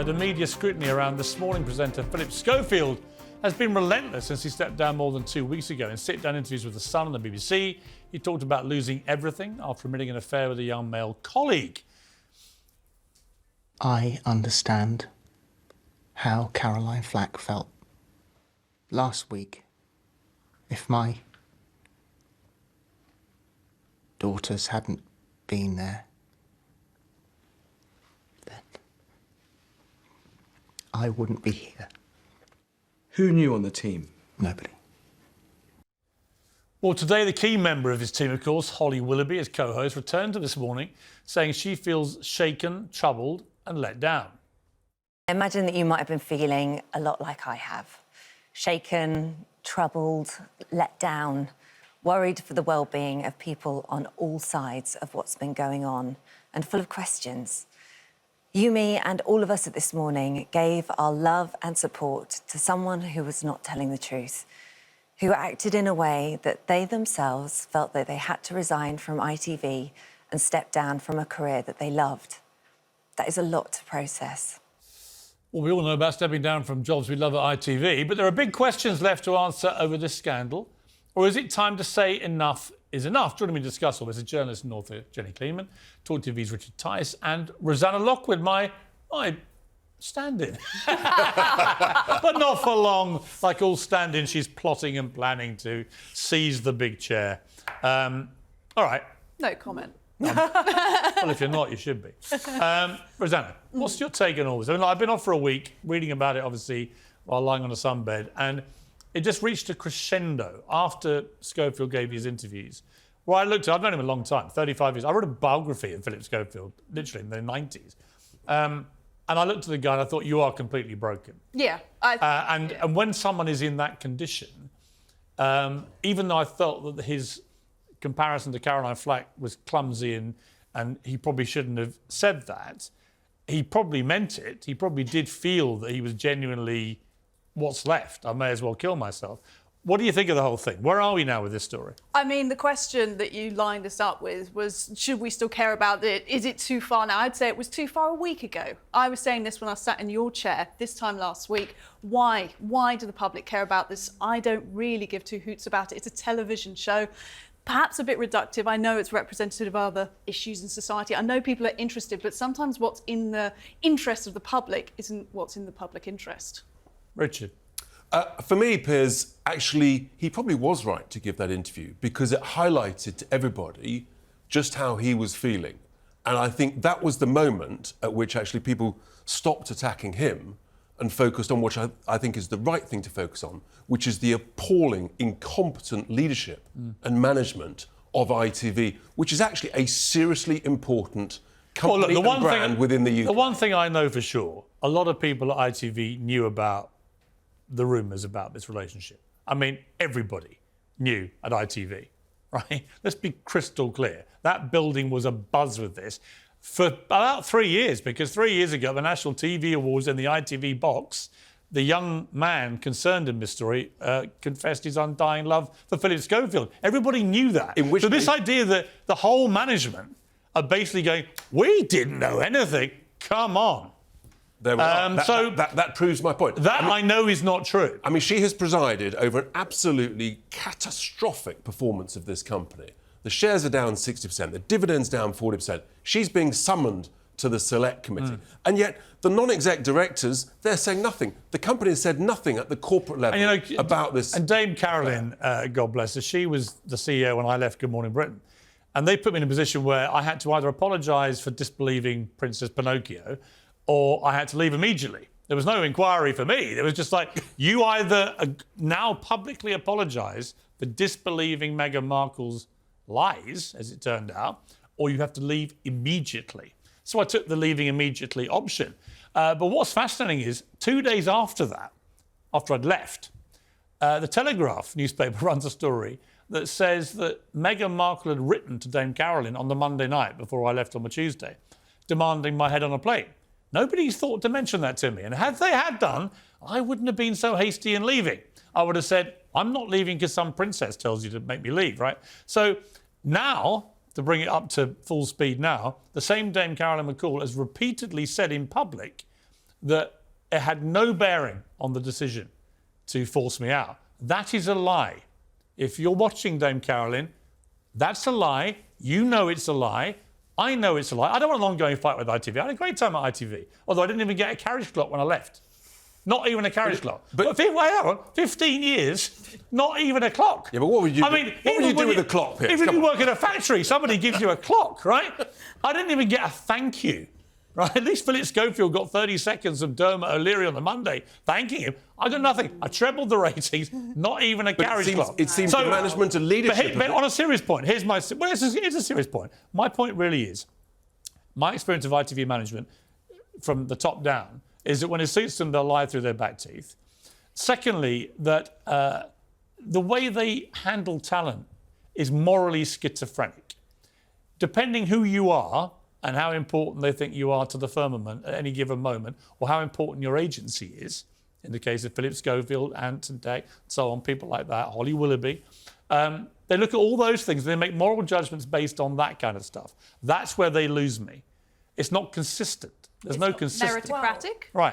The media scrutiny around This Morning presenter Phillip Schofield has been relentless since he stepped down more than 2 weeks ago. In sit-down interviews with The Sun and the BBC, he talked about losing everything after admitting an affair with a young male colleague. I understand how Caroline Flack felt last week. If my daughters hadn't been there, then I wouldn't be here. Who knew on the team? Nobody. Well, today the key member of his team, of course, Holly Willoughby, his co-host, returned to This Morning, saying she feels shaken, troubled and let down. I imagine that you might have been feeling a lot like I have. Shaken, troubled, let down, worried for the well-being of people on all sides of what's been going on, and full of questions. You, me and all of us at This Morning gave our love and support to someone who was not telling the truth, who acted in a way that they themselves felt that they had to resign from ITV and step down from a career that they loved. That is a lot to process. Well, we all know about stepping down from jobs we love at ITV, but there are big questions left to answer over this scandal. Or is it time to say enough is enough? Joining me to discuss all this is journalist and author Jenny Kleeman, TalkTV's Richard Tice, and Rosanna Lockwood, my stand-in. But not for long. Like all stand-ins, she's plotting and planning to seize the big chair. All right. No comment. Well, if you're not, you should be. Rosanna, what's your take on all this? I mean, I've been off for a week, reading about it, obviously, while lying on a sunbed, and it just reached a crescendo after Schofield gave his interviews. Well, I looked at, I've known him a long time, 35 years. I wrote a biography of Phillip Schofield, literally in the 90s. And I looked at the guy and I thought, you are completely broken. Yeah. And when someone is in that condition, even though I felt that his comparison to Caroline Flack was clumsy and he probably shouldn't have said that, he probably meant it. He probably did feel that he was genuinely, what's left? I may as well kill myself. What do you think of the whole thing? Where are we now with this story? I mean, the question that you lined us up with was, should we still care about it? Is it too far now? I'd say it was too far a week ago. I was saying this when I sat in your chair this time last week. Why? Why do the public care about this? I don't really give two hoots about it. It's a television show. Perhaps a bit reductive. I know it's representative of other issues in society. I know people are interested, but sometimes what's in the interest of the public isn't what's in the public interest. Richard? For me, Piers, actually, he probably was right to give that interview because it highlighted to everybody just how he was feeling. And I think that was the moment at which actually people stopped attacking him and focused on what I think is the right thing to focus on, which is the appalling, incompetent leadership and management of ITV, which is actually a seriously important company and brand within the UK. The one thing I know for sure, a lot of people at ITV knew about the rumours about this relationship. I mean, everybody knew at ITV, right? Let's be crystal clear. That building was abuzz with this for about 3 years, because 3 years ago, at the National TV Awards in the ITV box, the young man concerned in this story confessed his undying love for Phillip Schofield. Everybody knew that. So this idea that the whole management are basically going, we didn't know anything, come on. That proves my point. I know is not true. I mean, she has presided over an absolutely catastrophic performance of this company. The shares are down 60%, the dividends down 40%. She's being summoned to the select committee. And yet the non-exec directors, they're saying nothing. The company has said nothing at the corporate level about this. And Dame Caroline, God bless her, she was the CEO when I left Good Morning Britain. And they put me in a position where I had to either apologise for disbelieving Princess Pinocchio or I had to leave immediately. There was no inquiry for me. It was just like, you either now publicly apologise for disbelieving Meghan Markle's lies, as it turned out, or you have to leave immediately. So I took the leaving immediately option. But what's fascinating is 2 days after that, after I'd left, the Telegraph newspaper runs a story that says that Meghan Markle had written to Dame Caroline on the Monday night before I left on the Tuesday, demanding my head on a plane. Nobody thought to mention that to me. And had they had done, I wouldn't have been so hasty in leaving. I would have said, I'm not leaving because some princess tells you to make me leave, right? So now, to bring it up to full speed now, the same Dame Caroline McCall has repeatedly said in public that it had no bearing on the decision to force me out. That is a lie. If you're watching Dame Caroline, that's a lie. You know it's a lie. I know it's a lie. I don't want an ongoing fight with ITV. I had a great time at ITV, although I didn't even get a carriage clock when I left. Not even a carriage clock. But wait on, 15 years, not even a clock. Yeah, but what would you? I mean, what would you do with a clock, Piers? Even if you work in a factory, somebody gives you a clock, right? I didn't even get a thank you, right? At least Phillip Schofield got 30 seconds of Dermot O'Leary on the Monday thanking him. I got nothing. I trebled the ratings, not even a carriage clock. It seems the management and leadership. But on a serious point, here's my. Well, it's a serious point. My point really is, my experience of ITV management from the top down is that when it suits them, they'll lie through their back teeth. Secondly, that the way they handle talent is morally schizophrenic. Depending who you are and how important they think you are to the firmament at any given moment, or how important your agency is, in the case of Phillip Schofield, Anton Deck, so on, people like that, Holly Willoughby, they look at all those things and they make moral judgments based on that kind of stuff. That's where they lose me. It's not consistent. There's no consistency. Meritocratic? Right.